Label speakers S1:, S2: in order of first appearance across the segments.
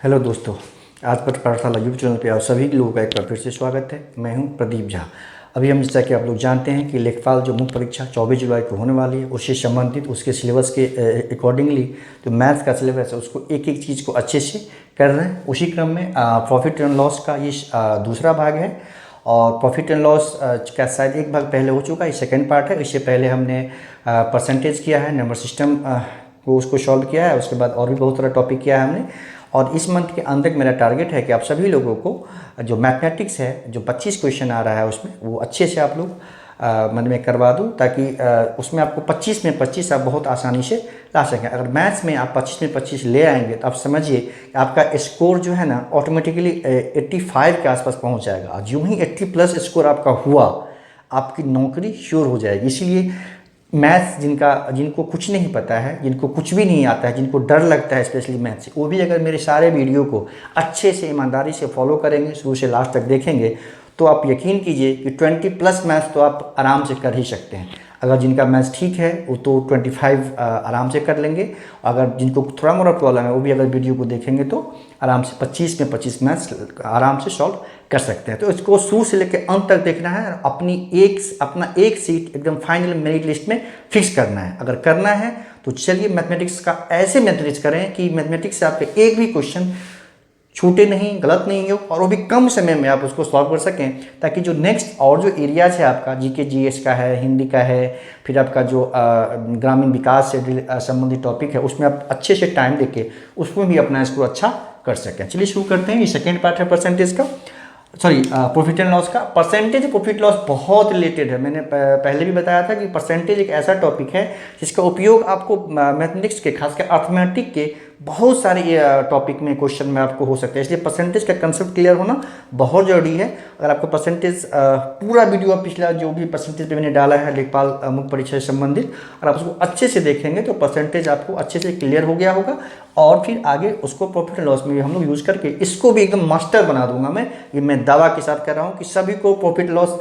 S1: Hello दोस्तों, आज पाठशाला यूट्यूब चैनल पे आप सभी लोगों का एक बार फिर से स्वागत है। मैं हूं प्रदीप झा। अभी हम जैसा कि आप लोग जानते हैं कि लेखपाल जो मुख्य परीक्षा 24 जुलाई को होने वाली है, उससे संबंधित उसके सिलेबस के अकॉर्डिंगली जो मैथ्स का सिलेबस है उसको एक एक चीज़ को अच्छे से कर रहे हैं। उसी क्रम में प्रॉफिट एंड लॉस का ये दूसरा भाग है और प्रॉफिट एंड लॉस का शायद एक भाग पहले हो चुका है, ये सेकेंड पार्ट है। इससे पहले हमने परसेंटेज किया है, नंबर सिस्टम को उसको सॉल्व किया है, उसके बाद और भी बहुत सारा टॉपिक किया है हमने। और इस मंथ के अंत तक मेरा टारगेट है कि आप सभी लोगों को जो मैथमेटिक्स है, जो 25 क्वेश्चन आ रहा है उसमें वो अच्छे से आप लोग मन में करवा दूँ, ताकि उसमें आपको 25 में 25 आप बहुत आसानी से ला सकें। अगर मैथ्स में आप 25 में 25 ले आएंगे तो आप समझिए कि आपका स्कोर जो है ना ऑटोमेटिकली 85 के आसपास पहुंच जाएगा। और यूँ ही 80+ स्कोर आपका हुआ, आपकी नौकरी श्योर हो जाएगी। इसलिए मैथ्स जिनको कुछ नहीं पता है, जिनको कुछ भी नहीं आता है, जिनको डर लगता है स्पेशली मैथ्स से, वो भी अगर मेरे सारे वीडियो को अच्छे से ईमानदारी से फॉलो करेंगे, शुरू से लास्ट तक देखेंगे, तो आप यकीन कीजिए कि 20+ मैथ्स तो आप आराम से कर ही सकते हैं। अगर जिनका मैथ्स ठीक है वो तो 25 आराम से कर लेंगे। अगर जिनको थोड़ा मोड़ा प्रॉब्लम है वो भी अगर वीडियो को देखेंगे तो आराम से 25 में 25 मैथ्स आराम से सॉल्व कर सकते हैं। तो इसको शुरू से लेकर अंत तक देखना है और अपना एक सीट एकदम फाइनल मेरिट लिस्ट में फिक्स करना है। अगर करना है तो चलिए मैथमेटिक्स का ऐसे मैथमेटिक्स करें कि मैथमेटिक्स से आपके एक भी क्वेश्चन छूटे नहीं, गलत नहीं हो, और वो भी कम समय में आप उसको सॉल्व कर सकें, ताकि जो नेक्स्ट और जो एरियाज है आपका जीके जीएस का है, हिंदी का है, फिर आपका जो ग्रामीण विकास से संबंधित टॉपिक है, उसमें आप अच्छे से टाइम देके उसमें भी अपना स्कोर अच्छा कर सकें। चलिए शुरू करते हैं। ये सेकेंड पार्ट है परसेंटेज का, प्रॉफिट एंड लॉस का। परसेंटेज प्रॉफिट लॉस बहुत रिलेटेड है। मैंने पहले भी बताया था कि परसेंटेज एक ऐसा टॉपिक है जिसका उपयोग आपको मैथमेटिक्स के, खासकर अर्थमेटिक के बहुत सारे टॉपिक में क्वेश्चन में आपको हो सकता है। इसलिए परसेंटेज का कंसेप्ट क्लियर होना बहुत ज़रूरी है। अगर आपको परसेंटेज पूरा वीडियो पिछला जो भी परसेंटेज पे मैंने डाला है लेखपाल मुख्य परीक्षा से संबंधित, अगर आप उसको अच्छे से देखेंगे तो परसेंटेज आपको अच्छे से क्लियर हो गया होगा। और फिर आगे उसको प्रॉफिट एंड लॉस में भी हम लोग यूज़ करके इसको भी एकदम मास्टर बना दूंगा। मैं दावा के साथ कर रहा हूँ कि सभी को प्रॉफिट लॉस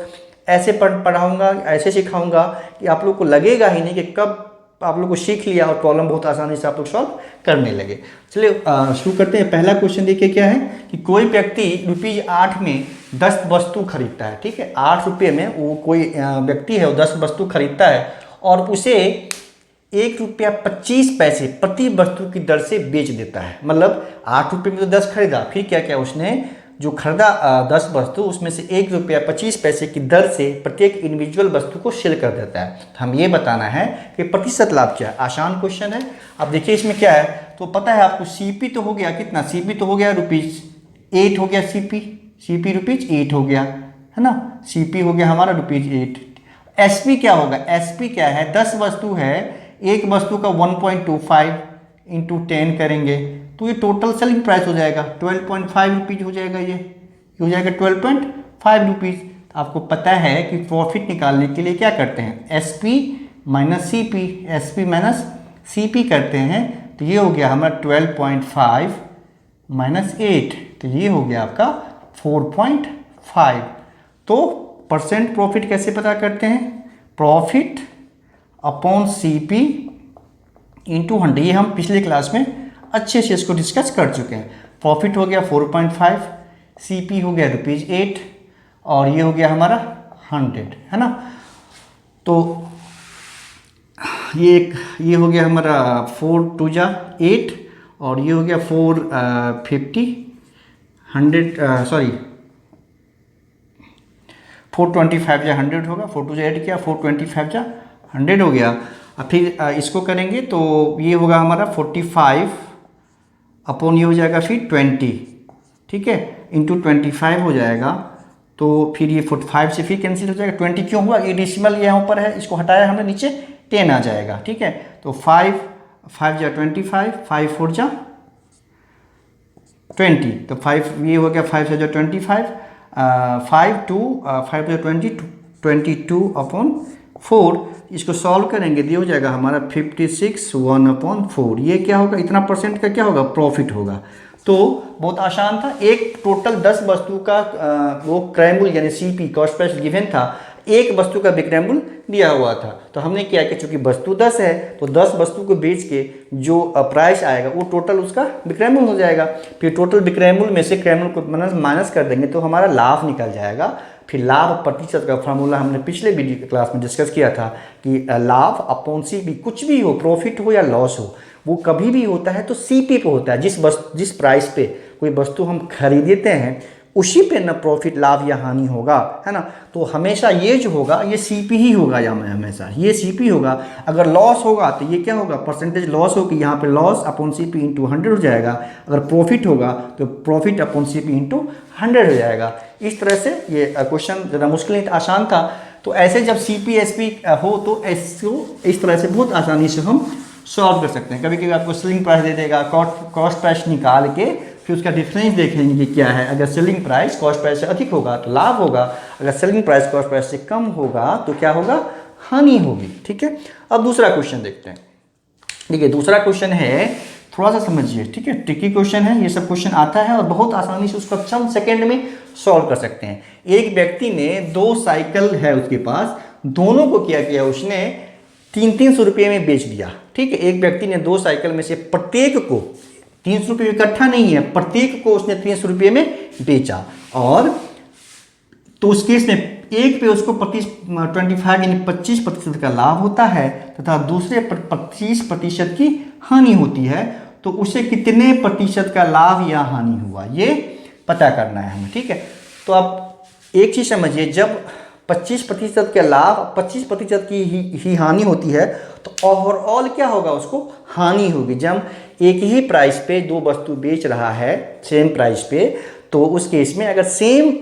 S1: ऐसे पढ़ाऊंगा, ऐसे सिखाऊंगा कि आप लोग को लगेगा ही नहीं कि कब आप लोग को सीख लिया और प्रॉब्लम बहुत आसानी से आप लोग सॉल्व करने लगे। चलिए शुरू करते हैं। पहला क्वेश्चन देखिए क्या है कि कोई व्यक्ति ₹8 में 10 वस्तु खरीदता है। ठीक है, 8 रुपये में वो कोई व्यक्ति है, वो 10 वस्तु खरीदता है और उसे ₹1.25 प्रति वस्तु की दर से बेच देता है। मतलब 8 रुपये में तो 10 खरीदा, फिर क्या क्या उसने जो खरीदा 10 वस्तु, उसमें से ₹1.25 की दर से प्रत्येक इंडिविजुअल वस्तु को सेल कर देता है। तो हम ये बताना है कि प्रतिशत लाभ क्या है। आसान क्वेश्चन है। अब देखिए इसमें क्या है, तो पता है आपको सीपी तो हो गया कितना, सीपी तो हो गया ₹8 हो गया, सीपी ₹8 हो गया, है ना। सीपी हो गया हमारा ₹8। एसपी क्या होगा, एसपी क्या है, 10 वस्तु है, एक वस्तु का 1.25 इंटू 10 करेंगे तो ये टोटल सेलिंग प्राइस हो जाएगा 12.5 रुपीज़ हो जाएगा। ये हो जाएगा 12.5 रुपीज़। आपको पता है कि प्रॉफिट निकालने के लिए क्या करते हैं, एसपी माइनस सीपी करते हैं। तो ये हो गया हमारा 12.5 माइनस 8, तो ये हो गया आपका 4.5। तो परसेंट प्रॉफिट कैसे पता करते हैं, प्रॉफिट अपॉन सीपी इंटू 100। ये हम पिछले क्लास में अच्छे से इसको डिस्कस कर चुके हैं। प्रॉफिट हो गया 4.5, सीपी हो गया ₹8 और ये हो गया हमारा 100, है ना। तो ये हो गया हमारा 4 2 जा 8 और ये हो गया 425 जा 100 होगा, 4 2 जा 8 किया, 425 जा 100 हो गया। और फिर इसको करेंगे तो ये होगा हमारा 45 अपॉन ये हो जाएगा फिर 20, ठीक है, इंटू 25 हो जाएगा। तो फिर ये 45 से फिर कैंसिल हो जाएगा। 20 क्यों हुआ, ये डेसिमल यहाँ ऊपर है, इसको हटाया हमने, नीचे 10 आ जाएगा। ठीक है, तो 5 जा 25, 5 4 जा 20, तो 5 ये हो गया 5 जा 25, 5 जा 22 अपॉन 4। इसको सॉल्व करेंगे तो ये हो जाएगा हमारा 56 1/4। ये क्या होगा, इतना परसेंट का क्या होगा, प्रॉफिट होगा। तो बहुत आसान था। एक टोटल 10 वस्तु का वो क्रय मूल्य यानी सीपी कॉस्ट प्राइस गिवन था, एक वस्तु का विक्रय मूल्य दिया हुआ था। तो हमने क्या किया, चूंकि वस्तु 10 है तो 10 वस्तु को बेच के जो प्राइस आएगा वो टोटल उसका विक्रय मूल्य हो जाएगा। फिर टोटल विक्रय मूल्य में से क्रय मूल्य को माइनस कर देंगे तो हमारा लाभ निकल जाएगा। फिर लाभ प्रतिशत का फार्मूला हमने पिछले वीडियो क्लास में डिस्कस किया था कि लाभ अपॉन सीपी, कुछ भी हो, प्रॉफिट हो या लॉस हो, वो कभी भी होता है तो सीपी पे होता है। जिस प्राइस पे कोई वस्तु हम खरीदते हैं उसी पे न प्रॉफिट, लाभ या हानि होगा, है ना। तो हमेशा ये जो होगा ये सीपी ही होगा, या मैं हमेशा ये सीपी होगा। अगर लॉस होगा तो ये क्या होगा, परसेंटेज लॉस होगी, यहाँ पे लॉस अपॉन सीपी इंटू 100 हो जाएगा। अगर प्रॉफिट होगा तो प्रॉफिट अपॉन सीपी इंटू 100 हो जाएगा। इस तरह से ये क्वेश्चन ज़रा मुश्किल नहीं, आसान था। तो ऐसे जब सीपी एसपी हो तो इसको इस तरह से बहुत आसानी से हम सॉल्व कर सकते हैं। कभी कभी आपको सेलिंग प्राइस दे देगा, कॉस्ट प्राइस निकाल के फिर उसका डिफरेंस देखेंगे कि क्या है। अगर सेलिंग प्राइस कॉस्ट प्राइस से अधिक होगा तो लाभ होगा, अगर सेलिंग प्राइस कॉस्ट प्राइस से कम होगा तो क्या होगा, हानि होगी। ठीक है, अब दूसरा क्वेश्चन देखते हैं। देखिए दूसरा क्वेश्चन है, थोड़ा सा समझिए, ठीक है, ट्रिकी क्वेश्चन है। ये सब क्वेश्चन आता है और बहुत आसानी से उसको चंद सेकेंड में सॉल्व कर सकते हैं। एक व्यक्ति ने 2 साइकिल है उसके पास, दोनों को क्या किया उसने 300 रुपये में बेच दिया। ठीक है, एक व्यक्ति ने 2 साइकिल में से प्रत्येक को 300 रुपये इकट्ठा नहीं है, प्रत्येक को उसने 300 रुपये में बेचा। और तो उस केस में एक पे उसको 25 यानी 25% का लाभ होता है तथा दूसरे पर 25% की हानि होती है। तो उसे कितने प्रतिशत का लाभ या हानि हुआ ये पता करना है हमें। ठीक है, तो आप एक चीज़ समझिए, जब 25% का लाभ 25% की ही हानि होती है तो ओवरऑल क्या होगा, उसको हानि होगी। जब एक ही प्राइस पे 2 वस्तु बेच रहा है सेम प्राइस पे, तो उस केस में अगर सेम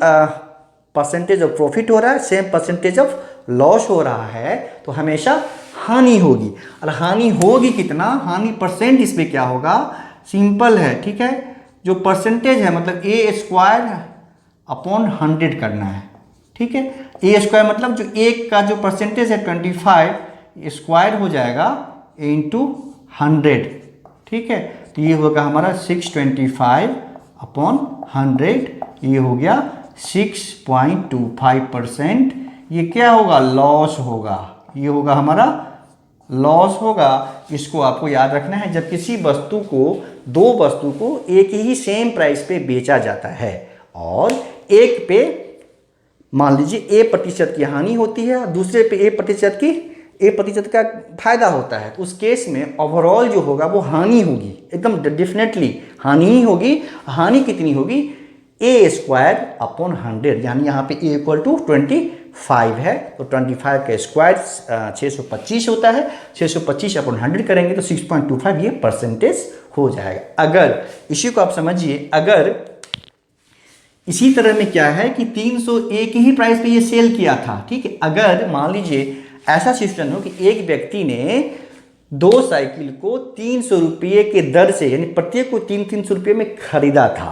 S1: परसेंटेज ऑफ प्रॉफिट हो रहा है, सेम परसेंटेज ऑफ लॉस हो रहा है, तो हमेशा हानि होगी। और हानि होगी कितना, हानि परसेंट इस पे क्या होगा, सिंपल है। ठीक है, जो परसेंटेज है मतलब A² अपॉन 100 करना है। ठीक है, A² मतलब जो एक का जो परसेंटेज है 25 स्क्वायर हो जाएगा इंटू 100। ठीक है, तो ये होगा हमारा 625 अपॉन 100, ये हो गया 6.25%। ये क्या होगा, लॉस होगा, ये होगा हमारा लॉस होगा। इसको आपको याद रखना है। जब किसी वस्तु को 2 वस्तु को एक ही सेम प्राइस पे बेचा जाता है और एक पे मान लीजिए A% की हानि होती है और दूसरे पे A% का फायदा होता है, तो उस केस में ओवरऑल जो होगा वो हानि होगी, एकदम डेफिनेटली हानि ही होगी। हानि कितनी होगी, A² अपॉन 100, यानी यहाँ पे A = 25 है तो 25 का स्क्वायर 625 होता है। 625 अपॉन 100 करेंगे तो 6.25 ये परसेंटेज हो जाएगा। अगर इसी को आप समझिए, अगर इसी तरह में क्या है कि 300 एक ही प्राइस पे ये सेल किया था। ठीक है, अगर मान लीजिए ऐसा सिस्टम हो कि एक व्यक्ति ने 2 साइकिल को 300 रुपये के दर से, यानी प्रत्येक को 300 रुपये में खरीदा था,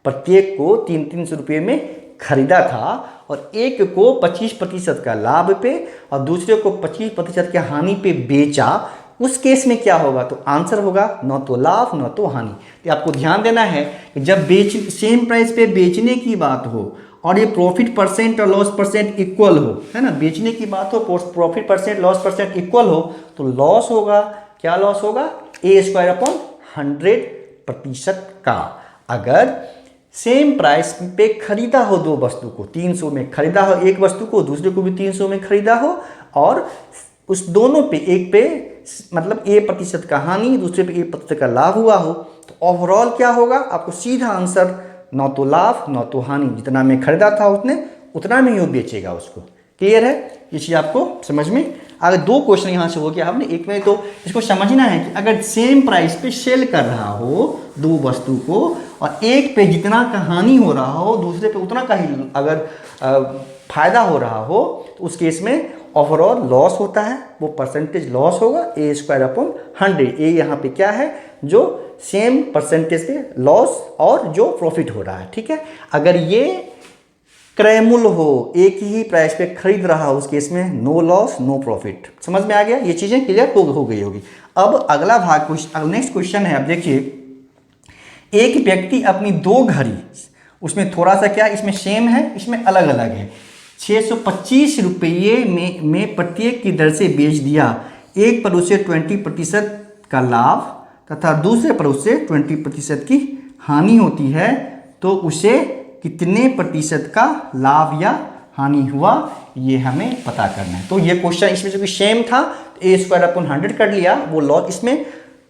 S1: प्रत्येक को 300 रुपये में खरीदा था और एक को 25% का लाभ पे और दूसरे को 25% की हानि पे बेचा। उस केस में क्या होगा, तो आंसर होगा न तो लाभ न तो हानि। तो आपको ध्यान देना है कि जब सेम प्राइस पे बेचने की बात हो और ये प्रॉफिट परसेंट और लॉस परसेंट इक्वल हो, है ना, बेचने की बात हो, profit percent loss percent equal हो, तो लॉस होगा, क्या लॉस होगा, A² अपॉन 100% का। अगर सेम प्राइस पे खरीदा हो 2 वस्तु को, 300 में खरीदा हो एक वस्तु को, दूसरे को भी 300 में खरीदा हो और उस दोनों पे एक पे मतलब A% का हानि, दूसरे पे A% का लाभ हुआ हो, तो ओवरऑल क्या होगा, आपको सीधा आंसर न तो लाभ न तो हानि, जितना में खरीदा था उतना में ही बेचेगा उसको। क्लियर है, ये चीज़ आपको समझ में। अगर 2 क्वेश्चन यहाँ से हो गया हमने, एक में तो इसको समझना है कि अगर सेम प्राइस पे सेल कर रहा हो 2 वस्तु को और एक पे जितना का हानि हो रहा हो, दूसरे पे उतना का ही अगर फायदा हो रहा हो, तो उस केस में ओवरऑल लॉस होता है, वो परसेंटेज लॉस होगा A² अपॉन 100। ए यहाँ पे क्या है, जो सेम परसेंटेज पे लॉस और जो प्रॉफिट हो रहा है। ठीक है, अगर ये क्रय मूल्य हो, एक ही प्राइस पे खरीद रहा हो, उस केस में नो लॉस नो प्रॉफिट। समझ में आ गया, ये चीज़ें क्लियर हो गई होगी। अब अगला भाग, नेक्स्ट क्वेश्चन है। अब देखिए, एक व्यक्ति अपनी 2 घड़ी, उसमें थोड़ा सा क्या इसमें सेम है, इसमें अलग अलग है। 625 रुपये में प्रत्येक की दर से बेच दिया, एक पर उसे 20% का लाभ तथा दूसरे पर उसे 20% की हानि होती है, तो उसे कितने प्रतिशत का लाभ या हानि हुआ, ये हमें पता करना है। तो ये क्वेश्चन इसमें जो कि सेम था, ए स्क्वायर अपन 100 कर लिया, वो लॉग इसमें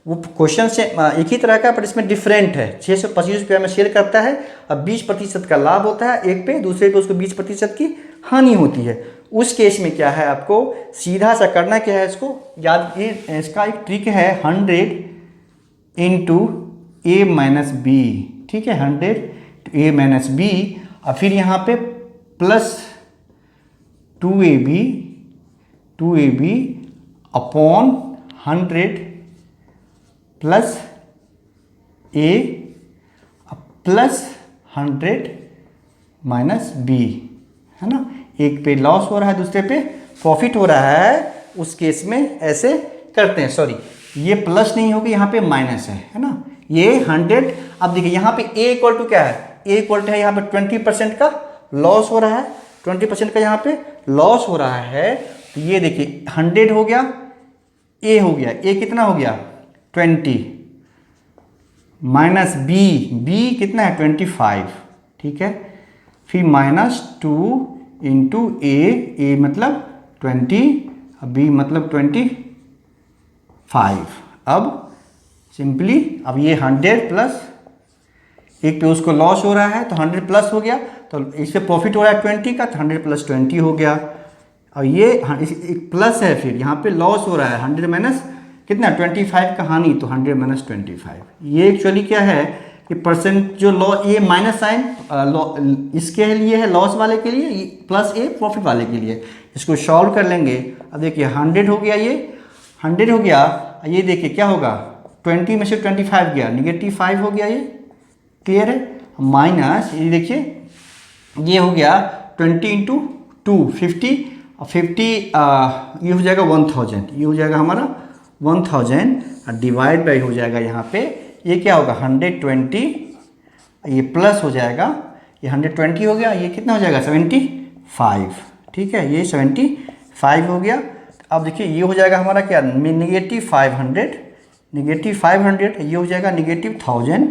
S1: वो क्वेश्चन से एक ही तरह का पर इसमें डिफरेंट है। 625 रुपये में सेल करता है, अब 20% का लाभ होता है एक पे, दूसरे पे उसको 20% की हानि होती है। उस केस में क्या है, आपको सीधा सा करना क्या है, इसको याद, इसका एक ट्रिक है 100 इंटू ए माइनस बी, ठीक है, 100 ए माइनस बी, और फिर यहाँ पे plus 2ab upon 100 plus A plus 100 minus B, है ना। एक पे लॉस हो रहा है, दूसरे पे प्रॉफिट हो रहा है, उस केस में ऐसे करते हैं। सॉरी, ये प्लस नहीं होगी, यहाँ पे माइनस है ना। ये 100, अब देखिए यहाँ पे ए इक्वल टू क्या है, ए इक्वल टू है यहाँ पे 20% का लॉस हो रहा है, 20% का यहाँ पे लॉस हो रहा है। तो ये देखिए 100 हो गया, ए हो गया, ए कितना हो गया 20, माइनस बी कितना है 25, ठीक है, फिर माइनस 2 इंटू ए मतलब 20, बी मतलब 25। अब सिंपली अब ये 100 प्लस, एक पे उसको लॉस हो रहा है तो 100 प्लस हो गया, तो इस पे प्रॉफिट हो रहा है 20 का, तो 100 प्लस 20 हो गया। और ये एक प्लस है, फिर यहाँ पे लॉस हो रहा है 100 माइनस कितना 25 का हानि, तो 100 माइनस 25। ये एक्चुअली क्या है कि परसेंट जो लॉ, ये माइनस साइन इसके लिए है, लॉस वाले के लिए, प्लस ए प्रॉफिट वाले के लिए। इसको सॉल्व कर लेंगे। अब देखिए 100 हो गया, ये 100 हो गया, ये देखिए क्या होगा 20 में से 25 गया, -5 हो गया, ये क्लियर है। माइनस ये देखिए ये हो गया 20 इंटू 2 50, और 50 ये हो जाएगा 1000, ये हो जाएगा हमारा 1000, डिवाइड बाई हो जाएगा यहाँ पे, ये क्या होगा 120, ये प्लस हो जाएगा, ये 120 हो गया, ये कितना हो जाएगा 75, ठीक है, ये 75 हो गया। अब देखिए ये हो जाएगा हमारा क्या -500, ये हो जाएगा -1000,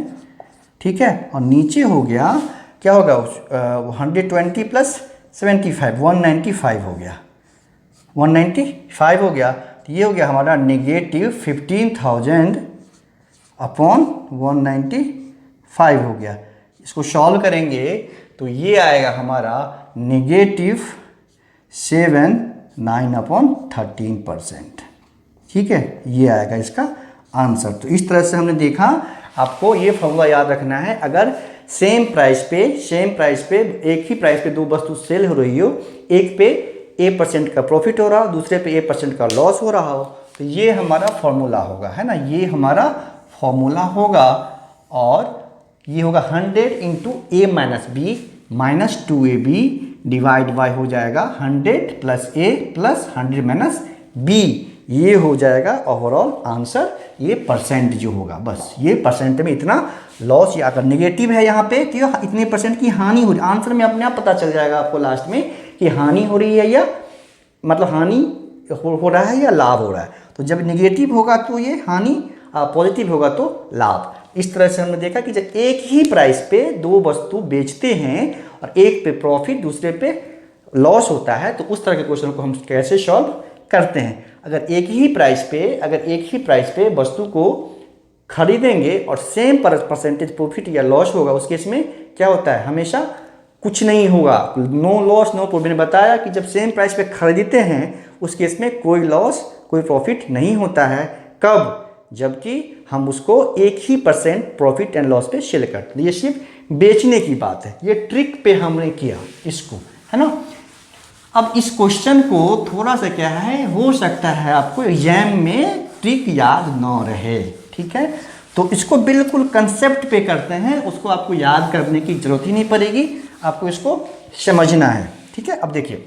S1: ठीक है। और नीचे हो गया क्या होगा 120 प्लस 75 195 हो गया, 195 हो गया, तो ये हो गया हमारा -15,000 अपॉन 195 हो गया। इसको सॉल्व करेंगे तो ये आएगा हमारा -79 अपॉन 13%, ठीक है, ये आएगा इसका आंसर। तो इस तरह से हमने देखा, आपको ये फॉर्मूला याद रखना है। अगर सेम प्राइस पे एक ही प्राइस पे दो वस्तु सेल हो रही हो, एक पे A% का प्रॉफिट हो रहा हो, दूसरे पे A% का लॉस हो रहा हो, तो ये हमारा फॉर्मूला होगा, है ना, ये हमारा फॉर्मूला होगा। और ये होगा 100 into A minus B minus 2ab divide by हो जाएगा 100 plus A plus 100 minus B, ये हो जाएगा ओवरऑल आंसर। ये परसेंट जो होगा, बस ये परसेंट में इतना लॉस, या अगर नेगेटिव है यहाँ पे तो इतने % की हानि हो रही, आंसर में अपने आप पता चल जाएगा आपको लास्ट में कि हानि हो रही है या मतलब हानि हो रहा है या लाभ हो रहा है। तो जब नेगेटिव होगा तो ये हानि, पॉजिटिव होगा तो लाभ। इस तरह से हमने देखा कि जब एक ही प्राइस पे दो वस्तु बेचते हैं और एक पे प्रॉफिट दूसरे पे लॉस होता है, तो उस तरह के क्वेश्चन को हम कैसे सॉल्व करते हैं। अगर एक ही प्राइस पे वस्तु को खरीदेंगे और सेम परसेंटेज प्रॉफिट या लॉस होगा, उस केस में क्या होता है, हमेशा कुछ नहीं होगा, नो लॉस नो प्रॉफिट। मैंने बताया कि जब सेम प्राइस पे खरीदते हैं उस केस में कोई लॉस कोई प्रॉफिट नहीं होता है। कब? जबकि हम उसको एक ही % प्रॉफिट एंड लॉस पे सेल करते हैं। ये सिर्फ बेचने की बात है, ये ट्रिक पे हमने किया इसको, है ना। अब इस क्वेश्चन को थोड़ा सा क्या है, हो सकता है आपको एग्जाम में ट्रिक याद ना रहे, ठीक है, तो इसको बिल्कुल कंसेप्ट पे करते हैं, उसको आपको याद करने की जरूरत ही नहीं पड़ेगी, आपको इसको समझना है, ठीक है। अब देखिए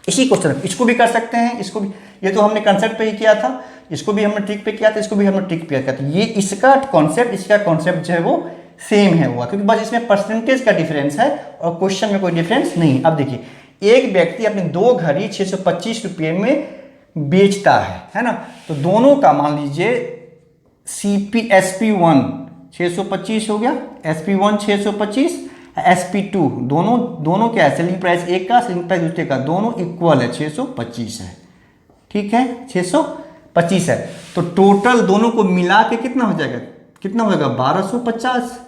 S1: इसी क्वेश्चन इसको भी कर सकते हैं, इसको भी, ये तो हमने कंसेप्ट पे ही किया था, इसको भी हमने ट्रिक पे किया था, इसको भी हमने ट्रिक पे किया था। ये इसका कॉन्सेप्ट जो है वो सेम है हुआ, क्योंकि बस इसमें परसेंटेज का डिफरेंस है और क्वेश्चन में कोई डिफरेंस नहीं। अब देखिए एक व्यक्ति अपने 2 घड़ी 625 रुपये में बेचता है ना। तो दोनों का मान लीजिए SP1 625 हो गया, SP1 625, SP2 दोनों क्या है, सेलिंग प्राइस एक का, सेलिंग प्राइस दूसरे का, दोनों इक्वल है, 625 है। ठीक है, 625 है। तो टोटल दोनों को मिला के कितना हो जाएगा, कितना होगा, 1250।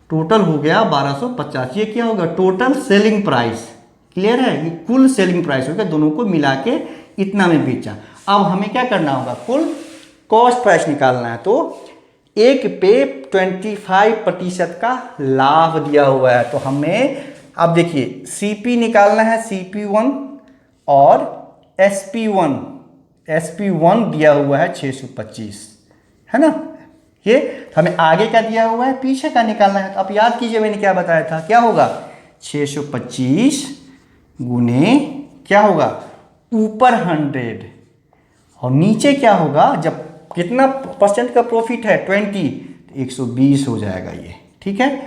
S1: टोटल हो गया 1250। ये क्या होगा, टोटल सेलिंग प्राइस। क्लियर है, ये कुल सेलिंग प्राइस होगा, दोनों को मिला के इतना में बेचा। अब हमें क्या करना होगा, कुल कॉस्ट प्राइस निकालना है। तो एक पे 25% का लाभ दिया हुआ है। तो हमें अब देखिए CP निकालना है, CP1 और SP1 दिया हुआ है 625, है ना। ये हमें आगे का दिया हुआ है, पीछे का निकालना है। तो आप याद कीजिए मैंने क्या बताया था, क्या होगा, 625 गुने क्या होगा, ऊपर 100 और नीचे क्या होगा, जब कितना परसेंट का प्रॉफिट है 20, तो 120 हो जाएगा ये। ठीक है,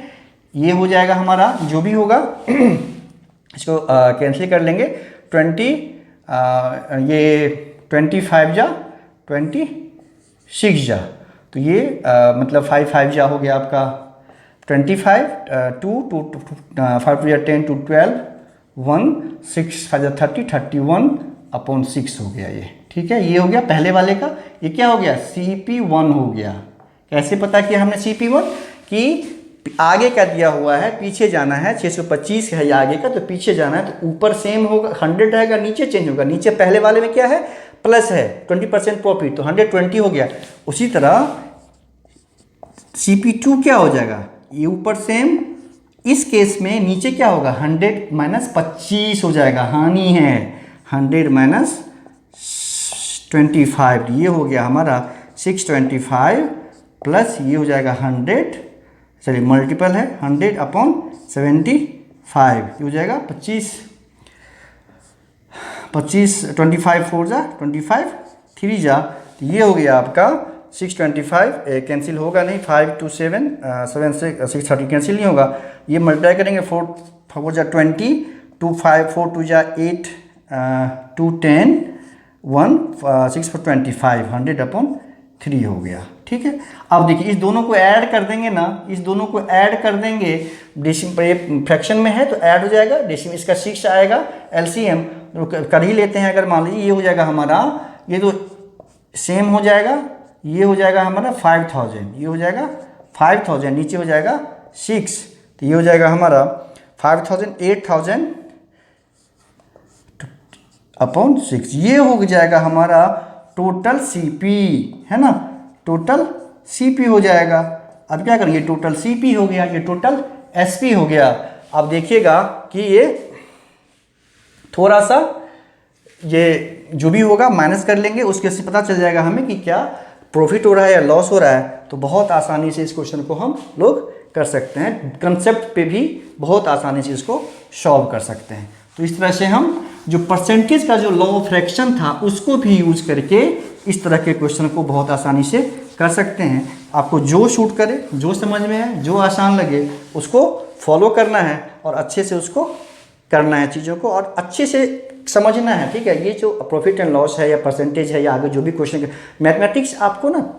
S1: ये हो जाएगा हमारा जो भी होगा इसको कैंसिल कर लेंगे। 20 ये 25 जा 26 जा, तो ये मतलब 5 जा हो गया आपका 25, 2 5 या 10 2 12 1 6 5 जा 30 31/6 हो गया ये। ठीक है, ये हो गया पहले वाले का। ये क्या हो गया, CP1 हो गया। कैसे पता किया हमने CP1, कि आगे का दिया हुआ है, पीछे जाना है, 625 है आगे का, तो पीछे जाना है, तो ऊपर सेम होगा 100 रहेगा, नीचे चेंज होगा। नीचे पहले वाले में क्या है, प्लस है 20% प्रॉफिट, तो 120 हो गया। उसी तरह CP2 क्या हो जाएगा, ये ऊपर सेम, इस केस में नीचे क्या होगा, 100 - 25 हो जाएगा, हानि है 100 - 25, ये हो गया हमारा 625 प्लस ये हो जाएगा 100, चलिए मल्टीपल है 100/75, ये हो जाएगा 25 25 4 जा 25 3 जा, तो ये हो गया आपका 625, कैंसिल होगा नहीं, 5 2 7 7 6 30 कैंसिल नहीं होगा। ये मल्टीप्लाई करेंगे, 4 4 जा 20, 2 5 4 2 जा 8 2 10 1 6 4 25, 100/3 हो गया। ठीक है, अब देखिए इस दोनों को ऐड कर देंगे ना, इस दोनों को ऐड कर देंगे, डेसिमल फ्रैक्शन में है तो ऐड हो जाएगा, डेसिमल इसका 6 आएगा, LCM कर ही लेते हैं। अगर मान लीजिए ये हो जाएगा हमारा, ये तो सेम हो जाएगा, ये हो जाएगा हमारा 5000, ये हो जाएगा 5000, नीचे हो जाएगा 6, तो ये हो जाएगा हमारा 5000 8000/6, ये हो जाएगा हमारा टोटल CP, है ना, टोटल CP हो जाएगा। अब क्या करेंगे, टोटल CP हो गया, ये टोटल SP हो गया। अब देखिएगा कि ये थोड़ा सा ये जो भी होगा माइनस कर लेंगे, उसके से पता चल जाएगा हमें कि क्या प्रॉफिट हो रहा है या लॉस हो रहा है। तो बहुत आसानी से इस क्वेश्चन को हम लोग कर सकते हैं, कंसेप्ट पे भी बहुत आसानी से इसको सॉल्व कर सकते हैं। तो इस तरह से हम जो परसेंटेज का जो लॉ ऑफ फ्रैक्शन था उसको भी यूज करके इस तरह के क्वेश्चन को बहुत आसानी से कर सकते हैं। आपको जो सूट करे, जो समझ में है, जो आसान लगे उसको फॉलो करना है और अच्छे से उसको करना है चीज़ों को, और अच्छे से समझना है। ठीक है, ये जो प्रॉफिट एंड लॉस है या परसेंटेज है या आगे जो भी क्वेश्चन, मैथमेटिक्स आपको ना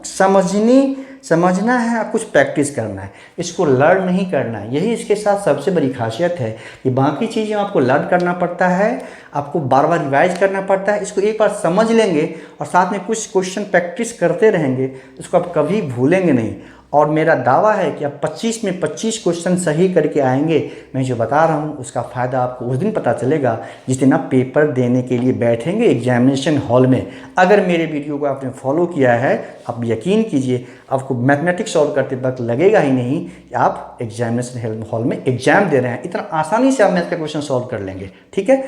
S1: समझना है, आप कुछ प्रैक्टिस करना है, इसको लर्न नहीं करना है। यही इसके साथ सबसे बड़ी खासियत है कि बाकी चीज़ें आपको लर्न करना पड़ता है, आपको बार बार रिवाइज करना पड़ता है। इसको एक बार समझ लेंगे और साथ में कुछ क्वेश्चन प्रैक्टिस करते रहेंगे, इसको आप कभी भूलेंगे नहीं। और मेरा दावा है कि आप 25 में 25 क्वेश्चन सही करके आएंगे। मैं जो बता रहा हूँ उसका फ़ायदा आपको उस दिन पता चलेगा जिस दिन आप पेपर देने के लिए बैठेंगे एग्जामिनेशन हॉल में। अगर मेरे वीडियो को आपने फॉलो किया है, आप यकीन कीजिए आपको मैथमेटिक्स सॉल्व करते वक्त लगेगा ही नहीं कि आप एग्जामिनेशन हॉल में एग्जाम दे रहे हैं। इतना आसानी से आप मैथ का क्वेश्चन सॉल्व कर लेंगे। ठीक है।